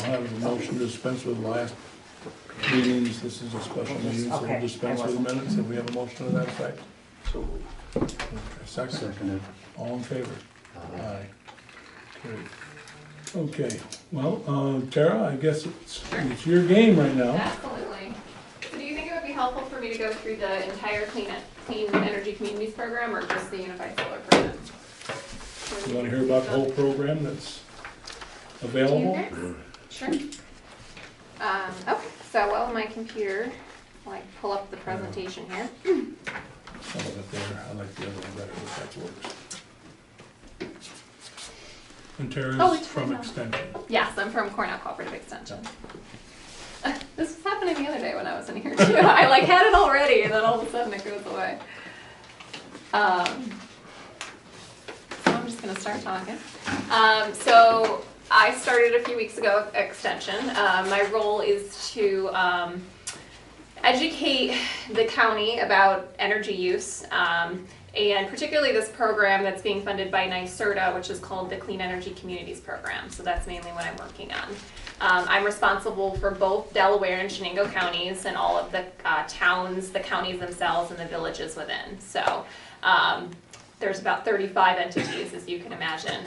have a motion to dispense with the last meetings. This is a special meeting, so we'll Okay, dispense I with the wasn't- minutes. If we have a motion to that effect. So moved. Second, Seconded. all in favor? Aye. Carried. Okay, well, Tara, I guess it's your game right now. Absolutely. So do you think it would be helpful for me to go through the entire Clean Energy Communities program or just the Unified Solar Permit? You wanna hear about the whole program that's available? Sure. Okay, so while my computer, like pull up the presentation here. Some of it there, I like the other one better, if that works. And Oh, Tara's it's from fine now. Extension. Yes, I'm from Cornell Cooperative Extension. This was happening the other day when I was in here too. I like had it already and then all of a sudden it goes away. So I'm just gonna start talking. So I started a few weeks ago at Extension. My role is to educate the county about energy use, and particularly this program that's being funded by NYSERDA, which is called the Clean Energy Communities Program. So that's mainly what I'm working on. I'm responsible for both Delaware and Chenango counties and all of the towns, the counties themselves, and the villages within. So there's about 35 entities, as you can imagine.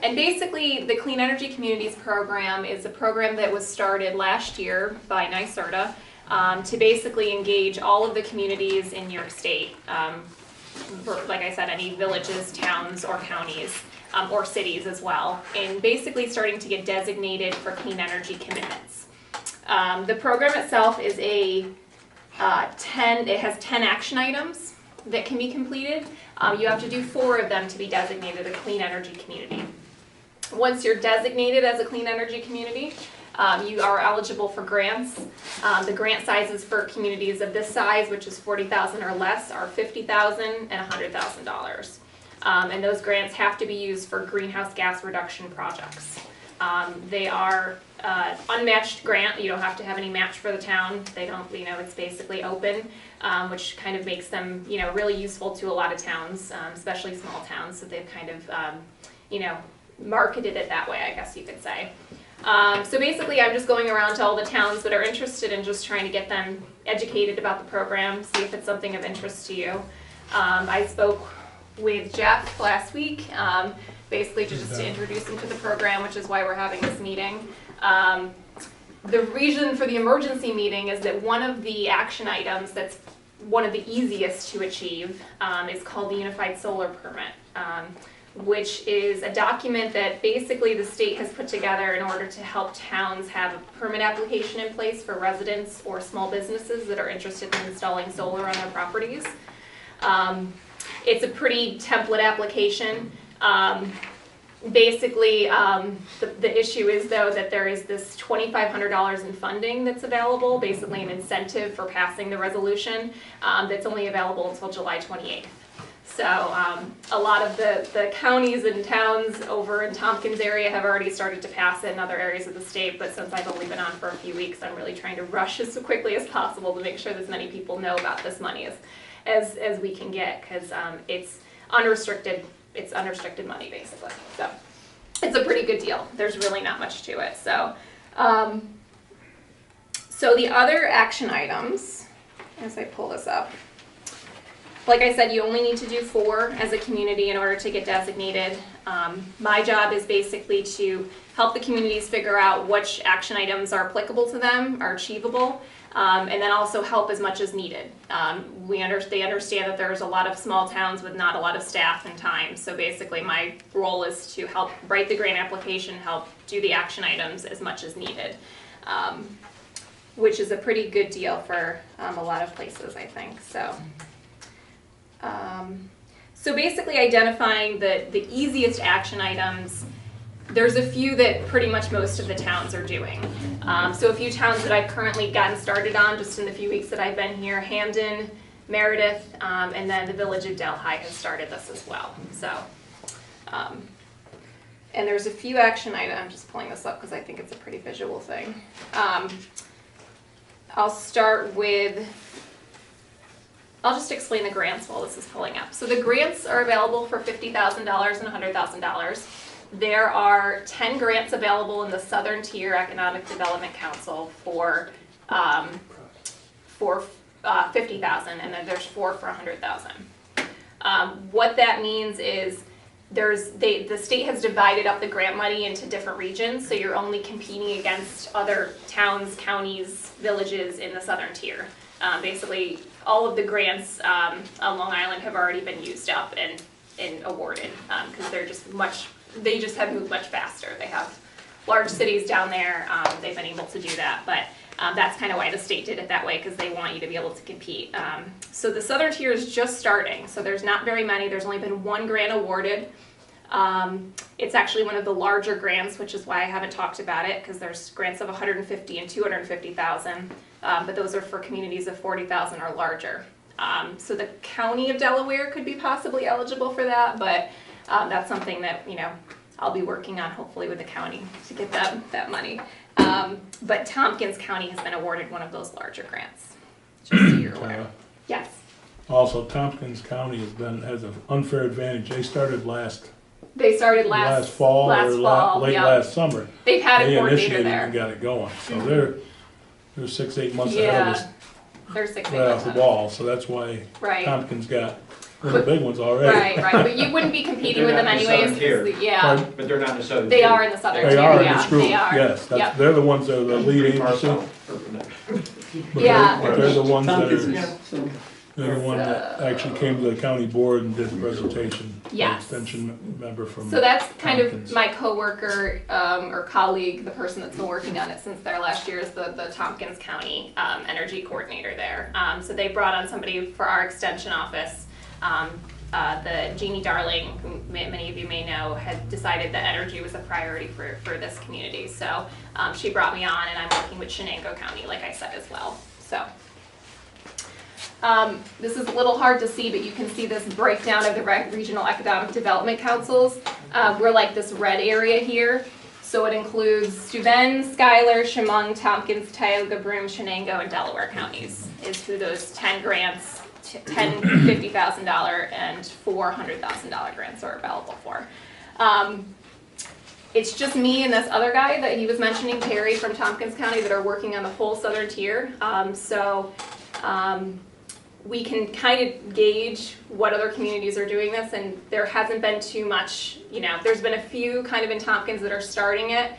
And basically, the Clean Energy Communities Program is a program that was started last year by NYSERDA to basically engage all of the communities in your state. Like I said, any villages, towns, or counties, or cities as well, and basically starting to get designated for clean energy commitments. The program itself is it has 10 action items that can be completed. You have to do 4 of them to be designated a clean energy community. Once you're designated as a clean energy community, you are eligible for grants. The grant sizes for communities of this size, which is 40,000 or less, are $50,000 and $100,000. And those grants have to be used for greenhouse gas reduction projects. They are unmatched grant. You don't have to have any match for the town. They don't, it's basically open, which kind of makes them, really useful to a lot of towns, especially small towns. So they've kind of, marketed it that way, I guess you could say. So basically, I'm just going around to all the towns that are interested in just trying to get them educated about the program, see if it's something of interest to you. I spoke with Jeff last week, basically just to introduce him to the program, which is why we're having this meeting. The reason for the emergency meeting is that one of the action items that's one of the easiest to achieve is called the Unified Solar Permit. Which is a document that basically the state has put together in order to help towns have a permit application in place for residents or small businesses that are interested in installing solar on their properties. It's a pretty template application. Basically, the issue is though that there is this $2,500 in funding that's available, basically an incentive for passing the resolution that's only available until July 28th. So a lot of the counties and towns over in Tompkins area have already started to pass it in other areas of the state, but since I've only been on for a few weeks, I'm really trying to rush as quickly as possible to make sure that as many people know about this money as we can get, because it's unrestricted money basically. So it's a pretty good deal. There's really not much to it. So so the other action items, as I pull this up, like I said, you only need to do 4 as a community in order to get designated. My job is basically to help the communities figure out which action items are applicable to them, are achievable, and then also help as much as needed. They understand that there's a lot of small towns with not a lot of staff and time, so basically my role is to help write the grant application, help do the action items as much as needed, which is a pretty good deal for a lot of places, I think. So basically identifying the easiest action items, there's a few that pretty much most of the towns are doing. So a few towns that I've currently gotten started on just in the few weeks that I've been here: Hamden, Meredith, and then the village of Delhi has started this as well. So, and there's a few action items, I'm just pulling this up because I think it's a pretty visual thing. I'll start with, I'll just explain the grants while this is pulling up. So the grants are available for $50,000 and $100,000. there are 10 grants available in the Southern Tier Economic Development Council for 50,000, and then there's 4 for 100,000. What that means is the state has divided up the grant money into different regions, so you're only competing against other towns, counties, villages in the Southern Tier. Basically, all of the grants on Long Island have already been used up and awarded because they just have moved much faster. They have large cities down there. They've been able to do that, but that's kind of why the state did it that way, because they want you to be able to compete. So the Southern Tier is just starting, so there's not very many. There's only been 1 grant awarded. It's actually one of the larger grants, which is why I haven't talked about it, because there's grants of 150 and 250,000, but those are for communities of 40,000 or larger. So the County of Delaware could be possibly eligible for that, but that's something that, I'll be working on hopefully with the county to get that money. But Tompkins County has been awarded one of those larger grants, just so you're aware. Yes. Also, Tompkins County has an unfair advantage. They started last fall, late last summer. They've had a They coordinator initiated there. and got it going. So they're 6-8 months ahead of us, they're 6 right off the wall. So that's why Tompkins got one of the big ones already. Right. But you wouldn't be competing with them anyways. Pardon? But they're not in the Southern They Tier. are in the Southern They Tier. are in Yeah, this group. they are. Yes, Yep. they're the ones that are the lead agency. But Yeah. they're the ones that Tompkins are. is, so, They're the one that actually came to the county board and did the presentation. Yes. Extension member from. So that's kind Tompkins. of my coworker or colleague, the person that's been working on it since there last year, is the Tompkins County energy coordinator there. So they brought on somebody for our extension office. The Jeannie Darling, who many of you may know, had decided that energy was a priority for this community. So she brought me on, and I'm working with Shenango County, like I said, as well. So. This is a little hard to see, but you can see this breakdown of the regional economic development councils. We're like this red area here. So it includes Steuben, Schuyler, Chemung, Tompkins, Tioga, Broome, Shenango, and Delaware counties is who those 10 grants, 10 $50,000 and 4 $100,000 grants are available for. It's just me and this other guy that he was mentioning, Terry from Tompkins County, that are working on the whole Southern Tier. We can kind of gauge what other communities are doing this, and there hasn't been too much, there's been a few kind of in Tompkins that are starting it.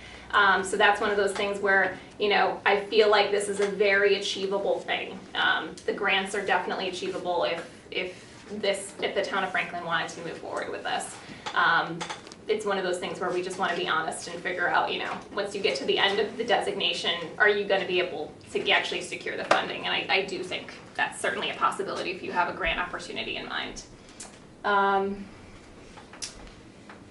So that's one of those things where, I feel like this is a very achievable thing. The grants are definitely achievable if the town of Franklin wanted to move forward with this. It's one of those things where we just want to be honest and figure out, once you get to the end of the designation, are you going to be able to actually secure the funding? And I do think that's certainly a possibility if you have a grant opportunity in mind.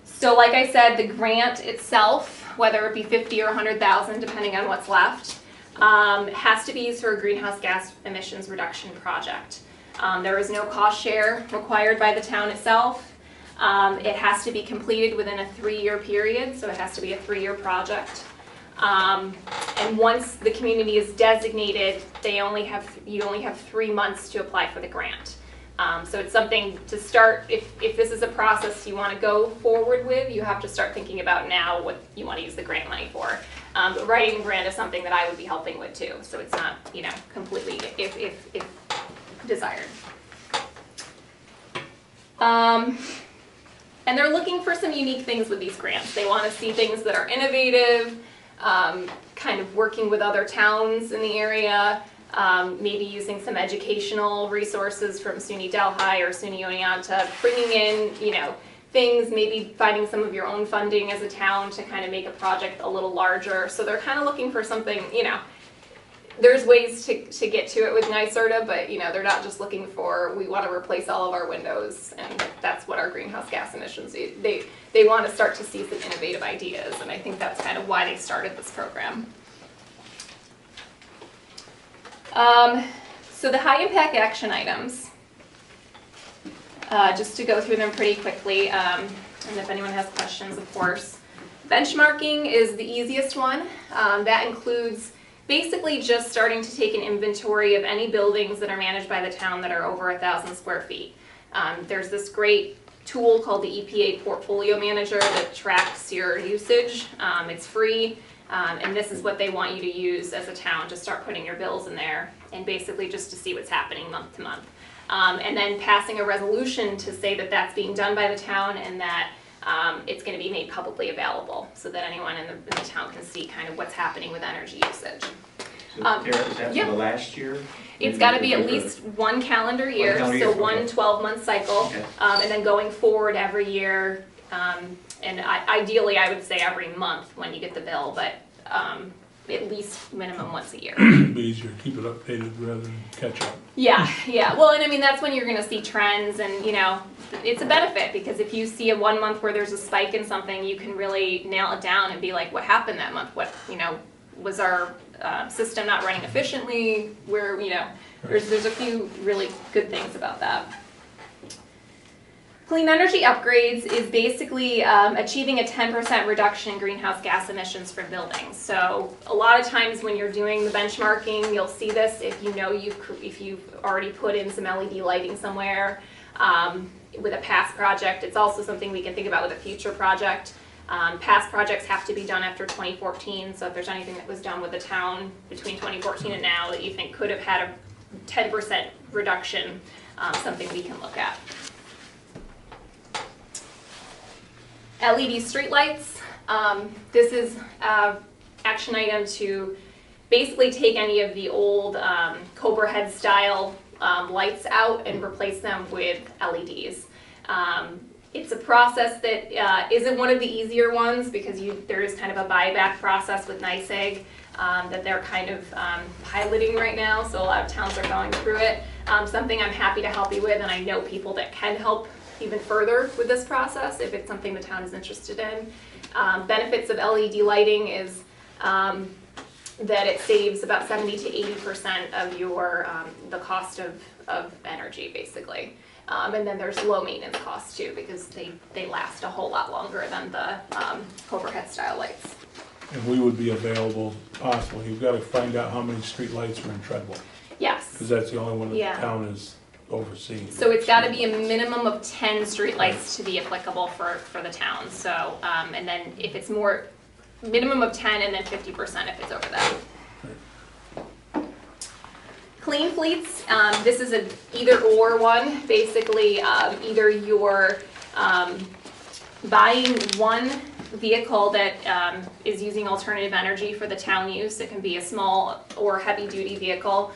So like I said, the grant itself, whether it be 50 or 100,000, depending on what's left, has to be used for a greenhouse gas emissions reduction project. There is no cost share required by the town itself. It has to be completed within a 3-year period, so it has to be a 3-year project. And once the community is designated, you only have 3 months to apply for the grant. So it's something to start, if this is a process you want to go forward with, you have to start thinking about now what you want to use the grant money for. But writing a grant is something that I would be helping with too, so it's not, completely if desired. And they're looking for some unique things with these grants. They want to see things that are innovative, kind of working with other towns in the area, maybe using some educational resources from SUNY Delhi or SUNY Oneonta, bringing in, things, maybe finding some of your own funding as a town to kind of make a project a little larger. So they're kind of looking for something, there's ways to get to it with NYSERDA, but they're not just looking for, we want to replace all of our windows, and that's what our greenhouse gas emissions do. They want to start to see some innovative ideas, and I think that's kind of why they started this program. So the high impact action items, just to go through them pretty quickly, and if anyone has questions, of course. Benchmarking is the easiest one. That includes basically just starting to take an inventory of any buildings that are managed by the town that are over 1,000 square feet. There's this great tool called the EPA Portfolio Manager that tracks your usage. It's free, and this is what they want you to use as a town, to start putting your bills in there, and basically just to see what's happening month to month. And then passing a resolution to say that that's being done by the town, and that it's going to be made publicly available, so that anyone in the town can see kind of what's happening with energy usage. So Tara, is that yep. for the last year? It's got to be at least one calendar year, so one 12-month cycle, Okay. and then going forward every year, and ideally I would say every month when you get the bill, but at least minimum once a year. It'd be easier to keep it updated rather than catch up. Yeah, yeah. Well, and I mean, that's when you're going to see trends, and you know, it's a benefit, because if you see a 1 month where there's a spike in something, you can really nail it down and be like, what happened that month? What, you know, was our system not running efficiently? Where, you know, there's a few really good things about that. Clean energy upgrades is basically achieving a 10% reduction in greenhouse gas emissions from buildings. So a lot of times when you're doing the benchmarking, you'll see this if you know if you've already put in some LED lighting somewhere with a past project. It's also something we can think about with a future project. Past projects have to be done after 2014, so if there's anything that was done with the town between 2014 and now that you think could have had a 10% reduction, something we can look at. LED streetlights. This is an action item to basically take any of the old Cobra head style lights out and replace them with LEDs. It's a process that isn't one of the easier ones, because there is kind of a buyback process with NYSEG that they're kind of piloting right now, so a lot of towns are going through it. Something I'm happy to help you with, and I know people that can help even further with this process if it's something the town is interested in. Benefits of LED lighting is that it saves about 70 to 80% of your the cost of energy, basically. And then there's low maintenance costs too, because they last a whole lot longer than the Cobra head style lights. And we would be available possibly. You've got to find out how many street lights are in Treadwell, Yes. because that's the only one that the Yeah. town is overseeing. So it's got to be a minimum of 10 streetlights to be applicable for the town. So, and then if it's more, minimum of 10, and then 50% if it's over that. Clean fleets, this is an either or one. Basically, either you're buying one vehicle that is using alternative energy for the town use. It can be a small or heavy duty vehicle.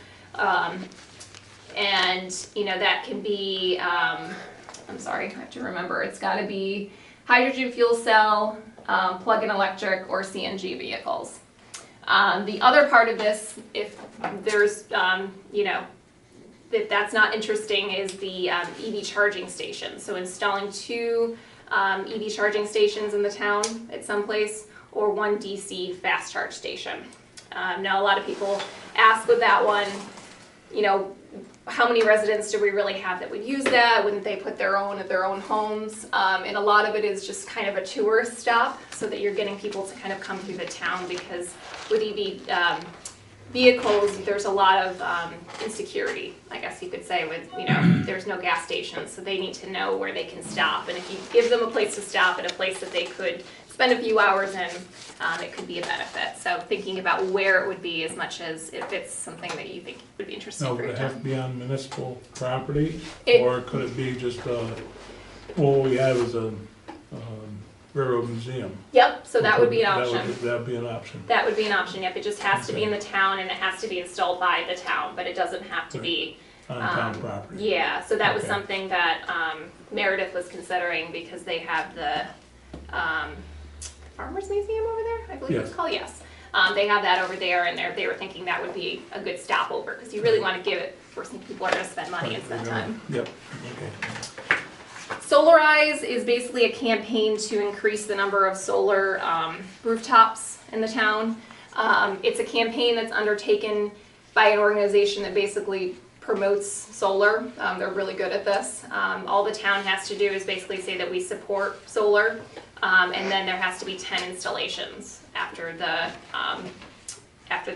And you know, that can be, I'm sorry, I have to remember, it's got to be hydrogen fuel cell, plug-in electric, or CNG vehicles. The other part of this, if there's, you know, if that's not interesting, is the EV charging station. So installing 2 EV charging stations in the town at some place, or 1 DC fast charge station. Now a lot of people ask with that one, you know, how many residents do we really have that would use that? Wouldn't they put their own at their own homes? And a lot of it is just kind of a tourist stop, so that you're getting people to kind of come through the town, because with EV vehicles, there's a lot of insecurity, I guess you could say, with, you know, there's no gas stations, so they need to know where they can stop. And if you give them a place to stop at a place that they could spend a few hours in, it could be a benefit. So thinking about where it would be, as much as if it's something that you think would be interesting No, for would your it have town. to be on municipal property? It- Or could it be just, what we have is a railroad museum? Yep, so that would be an option. That'd be an option. That would be an option, yep. It just has to be Okay. in the town, and it has to be installed by the town, but it doesn't have to Right. be. On town property. Yeah, so that was Okay. something that Meredith was considering, because they have the Farmers Museum over there, I believe it's Yes. called, yes. They have that over there, and they were thinking that would be a good stopover, because you really want to give it for some people are going to spend money and spend time. Yep, okay. Solarize is basically a campaign to increase the number of solar rooftops in the town. It's a campaign that's undertaken by an organization that basically promotes solar. They're really good at this. All the town has to do is basically say that we support solar, and then there has to be 10 installations after the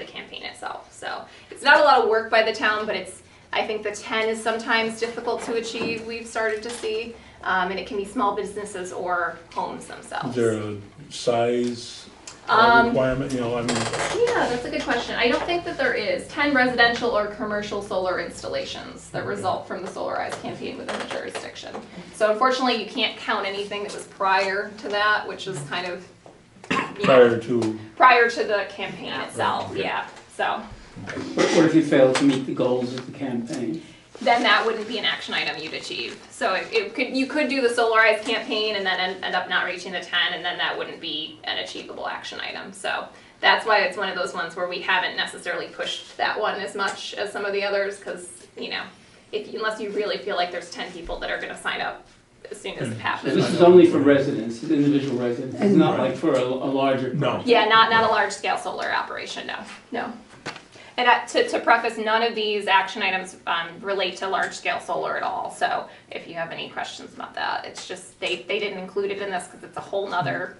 campaign itself. So it's not a lot of work by the town, but I think the 10 is sometimes difficult to achieve, we've started to see. And it can be small businesses or homes themselves. Is there a size requirement, you know, I mean, Yeah, that's a good question. I don't think that there is 10 residential or commercial solar installations that result from the Solarize campaign within the jurisdiction. So unfortunately, you can't count anything that was prior to that, which is kind of, you know, prior to the campaign itself, okay. yeah. So What if you fail to meet the goals of the campaign? then that wouldn't be an action item you'd achieve. So you could do the Solarize campaign and then end up not reaching the 10, and then that wouldn't be an achievable action item. So that's why it's one of those ones where we haven't necessarily pushed that one as much as some of the others, because, you know, unless you really feel like there's 10 people that are going to sign up as soon as it happens. This is only for residents, individual residents, it's not like for a larger. No. Yeah, not a large scale solar operation, no. And to preface, none of these action items relate to large scale solar at all. So if you have any questions about that, it's just they didn't include it in this because it's a whole nother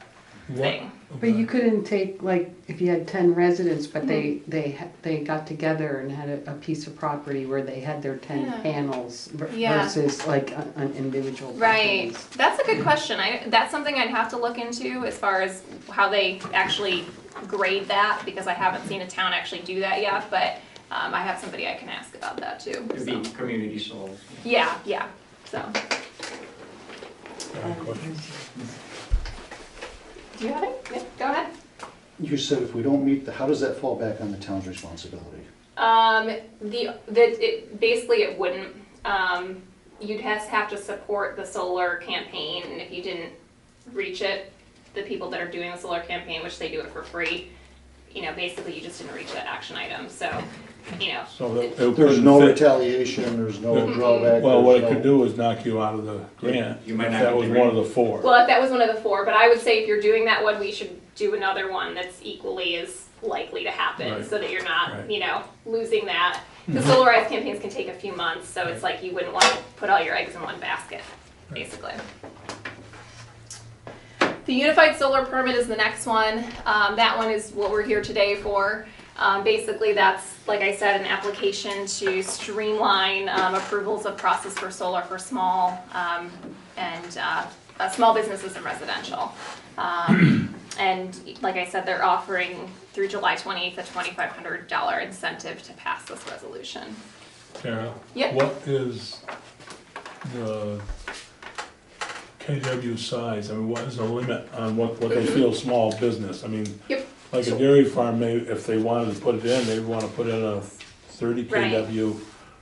thing. But you couldn't take, like, if you had 10 residents, but they got together and had a piece of property where they had their 10 Yeah. panels Yeah. versus like an individual Right, properties. that's a good question. That's something I'd have to look into as far as how they actually grade that, because I haven't seen a town actually do that yet, but I have somebody I can ask about that too. It'd So. be community solar. Yeah, so. Do you have it? Yeah, go ahead. You said if we don't meet how does that fall back on the town's responsibility? Basically it wouldn't. You'd have to support the solar campaign, and if you didn't reach it, the people that are doing the solar campaign, which they do it for free, you know, basically you just didn't reach that action item. So, you know. So it There's couldn't no fit. retaliation, there's no drawback. Well, what it there's could do is knock you out of the grant, You might if not that get was the one of grant. the 4. Well, if that was one of the 4, but I would say if you're doing that one, we should do another one that's equally as likely to happen, Right. so that you're not, Right. you know, losing that. The Solarize campaigns can take a few months, so it's like you wouldn't want to put all your eggs in one basket, basically. The Unified Solar Permit is the next one. That one is what we're here today for. Basically, that's, like I said, an application to streamline approvals of process for solar for small small businesses and residential. And like I said, they're offering through July 28th a $2,500 incentive to pass this resolution. Tara? Yeah. What is the KW size? I mean, what is the limit on what they feel small business? I mean, Yep. like a dairy farm, if they wanted to put it in, they'd wanna put in a 30 Right. KW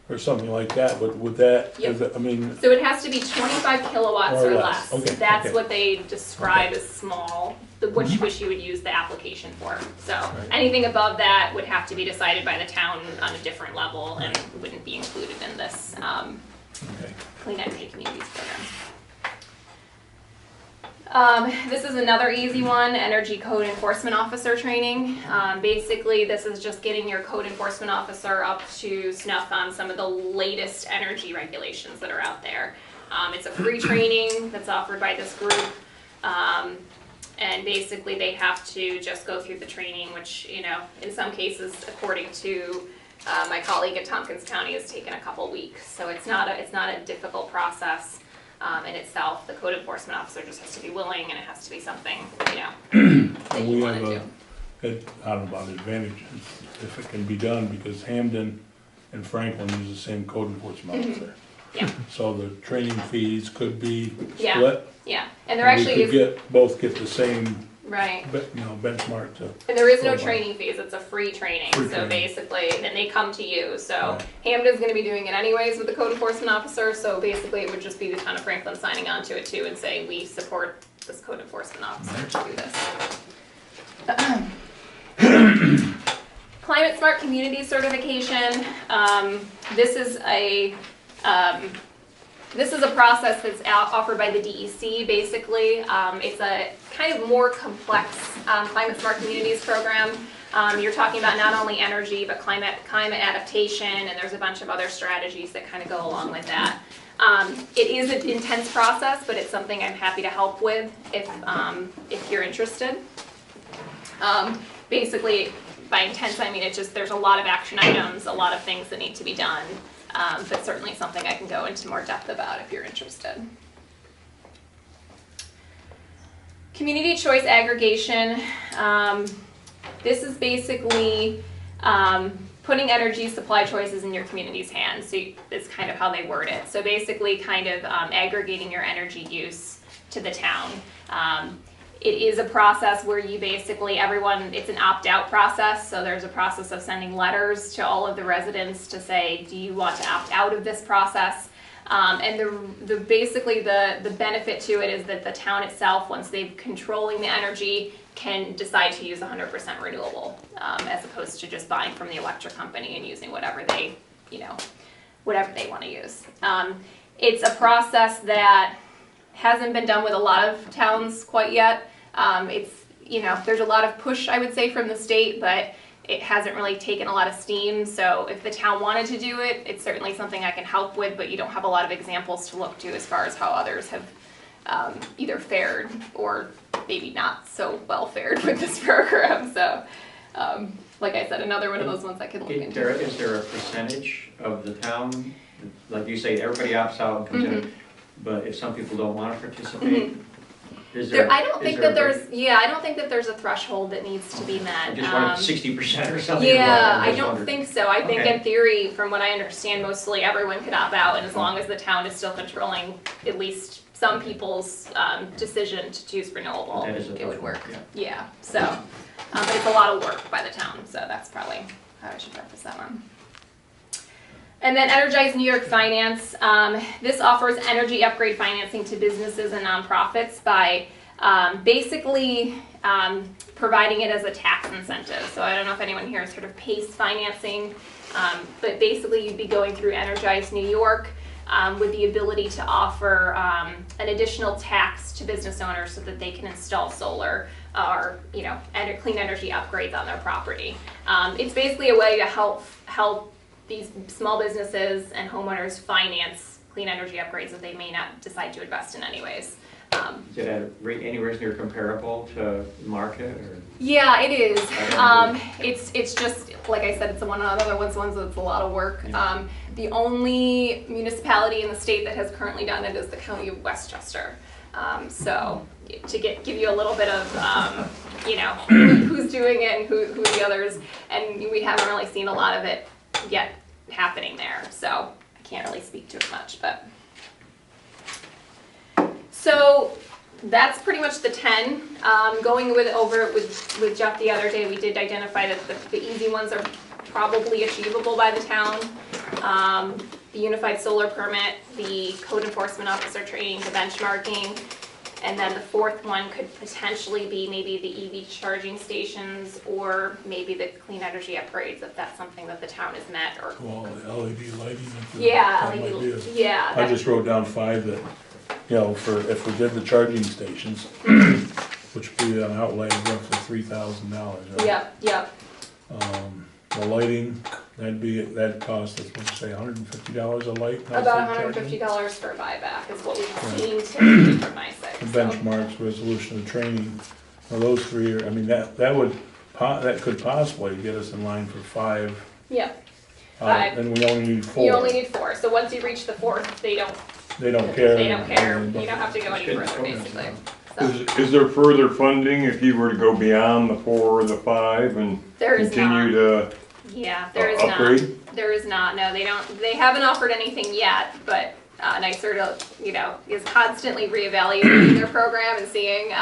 or something like that, but would that, Yep. I mean, So it has to be 25 kilowatts Or or less. less. Okay, That's okay. what they describe as small, which you would use the application for. So anything above that would have to be decided by the town on a different level and wouldn't be included in this okay. Clean Energy Communities program. This is another easy one, Energy Code Enforcement Officer training. Basically, this is just getting your code enforcement officer up to snuff on some of the latest energy regulations that are out there. It's a free training that's offered by this group. And basically, they have to just go through the training, which, you know, in some cases, according to my colleague at Tompkins County, has taken a couple weeks. So it's not a difficult process. In itself, the code enforcement officer just has to be willing, and it has to be something, you know, that you We want have to do. I don't know about advantage, if it can be done, because Hamden and Franklin use the same code enforcement officer. Yeah. So the training fees could be Yeah. split. Yeah, and there and actually we is, could both get the same, right, benchmark to. and there is no Program. training fees, it's a free training, Free so training. basically, and they come to you, so Right. Hamden's gonna be doing it anyways with the code enforcement officer, so basically it would just be the town of Franklin signing on to it too and saying, we support this code enforcement officer to do this. Climate Smart Community Certification, this is a process that's offered by the DEC, basically. It's a kind of more complex Climate Smart Communities program. You're talking about not only energy, but climate adaptation, and there's a bunch of other strategies that kind of go along with that. It is an intense process, but it's something I'm happy to help with if you're interested. Basically, by intense, I mean there's a lot of action items, a lot of things that need to be done. But certainly something I can go into more depth about if you're interested. Community choice aggregation, this is basically putting energy supply choices in your community's hands. So it's kind of how they word it. So basically kind of aggregating your energy use to the town. It is a process where you basically, it's an opt-out process. So there's a process of sending letters to all of the residents to say, do you want to opt out of this process? And basically the benefit to it is that the town itself, once they're controlling the energy, can decide to use 100% renewable, as opposed to just buying from the electric company and using whatever they want to use. It's a process that hasn't been done with a lot of towns quite yet. There's a lot of push, I would say, from the state, but it hasn't really taken a lot of steam. So if the town wanted to do it, it's certainly something I can help with, but you don't have a lot of examples to look to as far as how others have either fared or maybe not so well fared with this program. So like I said, another one of those ones I can look into. Tara, is there a percentage of the town, like you say, everybody opts out and comes in, but if some people don't want to participate, I don't think that there's a threshold that needs to be met. I just wanted 60% or something. Yeah, I don't think so. I think in theory, from what I understand, mostly everyone could opt out, and as long as the town is still controlling at least some people's decision to choose renewable, it would work. Yeah. So, but it's a lot of work by the town, so that's probably how I should preface that one. And then Energize New York Finance. This offers energy upgrade financing to businesses and nonprofits by basically providing it as a tax incentive. So I don't know if anyone here has heard of PACE financing, but basically you'd be going through Energize New York with the ability to offer an additional tax to business owners so that they can install solar or clean energy upgrades on their property. It's basically a way to help these small businesses and homeowners finance clean energy upgrades that they may not decide to invest in anyways. Is it at anywhere near comparable to market? Or? Yeah, it is. It's just, like I said, it's one of the other ones that's a lot of work. Yeah. The only municipality in the state that has currently done it is the County of Westchester. So to give you a little bit of, who's doing it and who the others, and we haven't really seen a lot of it yet happening there, so I can't really speak to it much, but so that's pretty much the 10. Going over it with Jeff the other day, we did identify that the easy ones are probably achievable by the town. The unified solar permit, the code enforcement officer training, the benchmarking, and then the fourth one could potentially be maybe the EV charging stations or maybe the clean energy upgrades if that's something that the town has met. Or Well, the LED lighting. yeah, that might be a- yeah. I just wrote down 5 that, for if we did the charging stations, which would be an outlay of roughly $3,000. Right? Yep. The lighting, that'd cost us, what'd you say, $150 a light? About $150 for a buyback is what we've seen typically from MISIC. The benchmarks, resolution, and training, well, those 3 are, I mean, that could possibly get us in line for 5. Yep. And we only need 4. You only need 4. So once you reach the 4th, they don't care. They don't care. You don't have to go any further, basically. So. Is there further funding if you were to go beyond the 4 or the 5 and There is continue to Yeah, there is upgrade? not. There is not. No, they don't. They haven't offered anything yet, but NYSERDA, is constantly reevaluating their program and seeing,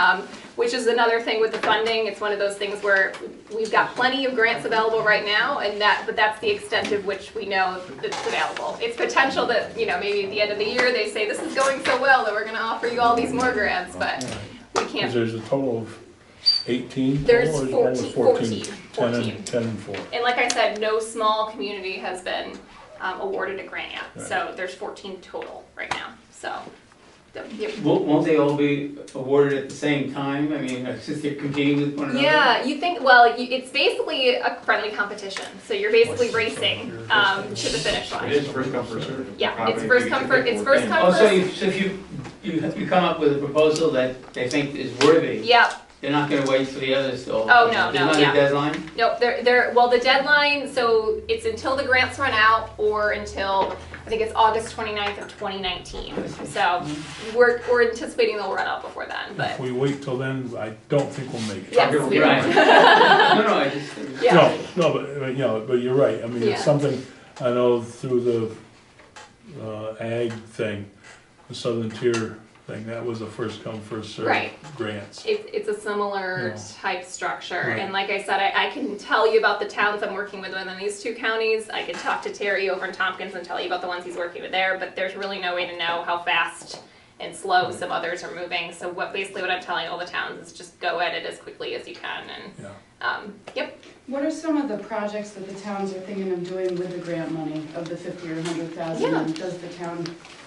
which is another thing with the funding. It's one of those things where we've got plenty of grants available right now, but that's the extent of which we know that's available. It's potential that, maybe at the end of the year they say this is going so well that we're going to offer you all these more grants, but we can't. There's a total of 18? There's total, or is it 14. 10 and 4. And like I said, no small community has been awarded a grant yet. Right. So there's 14 total right now. So, Won't they all be awarded at the same time? I mean, since they're competing with one another? yeah, you think, it's basically a friendly competition. So you're basically racing to the finish line. It is first come, first served. Yeah, it's first come, first, Oh, so if you come up with a proposal that they think is worthy, Yep, They're not gonna wait for the others to all. Oh, no, no, There's yeah. not a deadline? Nope, well, the deadline, so it's until the grants run out or until, I think it's August 29th of 2019. So we're anticipating they'll run out before then, but. If we wait till then, I don't think we'll make it. Yes, we will. Right. No, I just. Yeah. No, but, you know, but you're right, I mean, Yeah. it's something, I know through the, ag thing, the Southern Tier thing, that was a first come, first served Right. grants. It's a similar Yeah. type structure, Right. and like I said, I can tell you about the towns I'm working with within these two counties. I could talk to Terry over in Tompkins and tell you about the ones he's working with there, but there's really no way to know how fast and slow some others are moving. So basically what I'm telling all the towns is just go at it as quickly as you can, and, Yeah. yep. What are some of the projects that the towns are thinking of doing with the grant money of the 50 or 100,000? Yeah. And does the town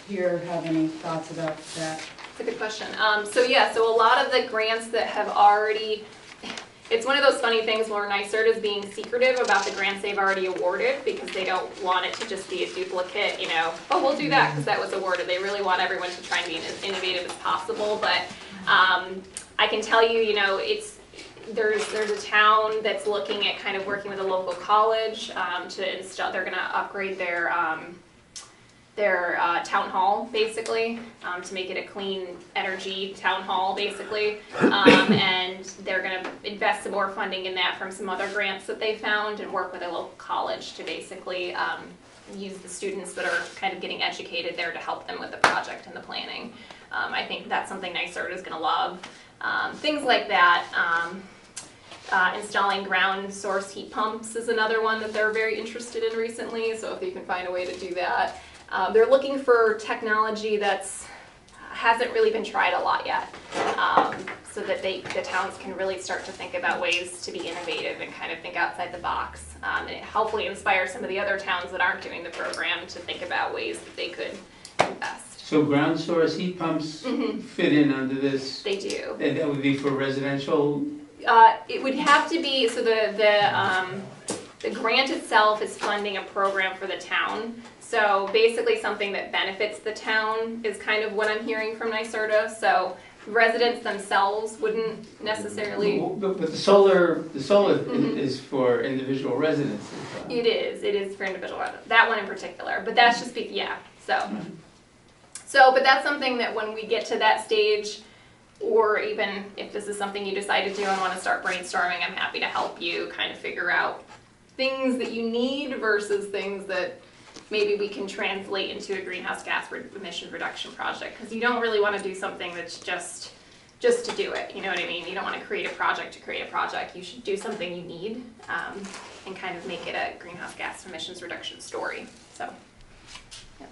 here have any thoughts about that? That's a good question. So a lot of the grants that have already, it's one of those funny things where NYSERDA is being secretive about the grants they've already awarded because they don't want it to just be a duplicate, you know, oh, we'll do that because that was awarded. They really want everyone to try and be as innovative as possible, but I can tell you, you know, there's a town that's looking at kind of working with a local college to install, they're gonna upgrade their town hall, basically, to make it a clean energy town hall, basically. And they're gonna invest some more funding in that from some other grants that they found and work with a local college to basically use the students that are kind of getting educated there to help them with the project and the planning. I think that's something NYSERDA is gonna love. Things like that. Installing ground source heat pumps is another one that they're very interested in recently, so if you can find a way to do that. They're looking for technology that's hasn't really been tried a lot yet, so that the towns can really start to think about ways to be innovative and kind of think outside the box. And it hopefully inspire some of the other towns that aren't doing the program to think about ways that they could invest. So ground source heat pumps fit in under this, They do. and that would be for residential? It would have to be, so the grant itself is funding a program for the town. So basically something that benefits the town is kind of what I'm hearing from NYSERDA. So residents themselves wouldn't necessarily. But the solar is for individual residents. It is for individual residents, that one in particular, but that's just, yeah, but that's something that when we get to that stage, or even if this is something you decide to do and want to start brainstorming, I'm happy to help you kind of figure out things that you need versus things that maybe we can translate into a greenhouse gas emission reduction project, because you don't really want to do something that's just to do it, you know what I mean? You don't want to create a project to create a project. You should do something you need and kind of make it a greenhouse gas emissions reduction story. So, yeah.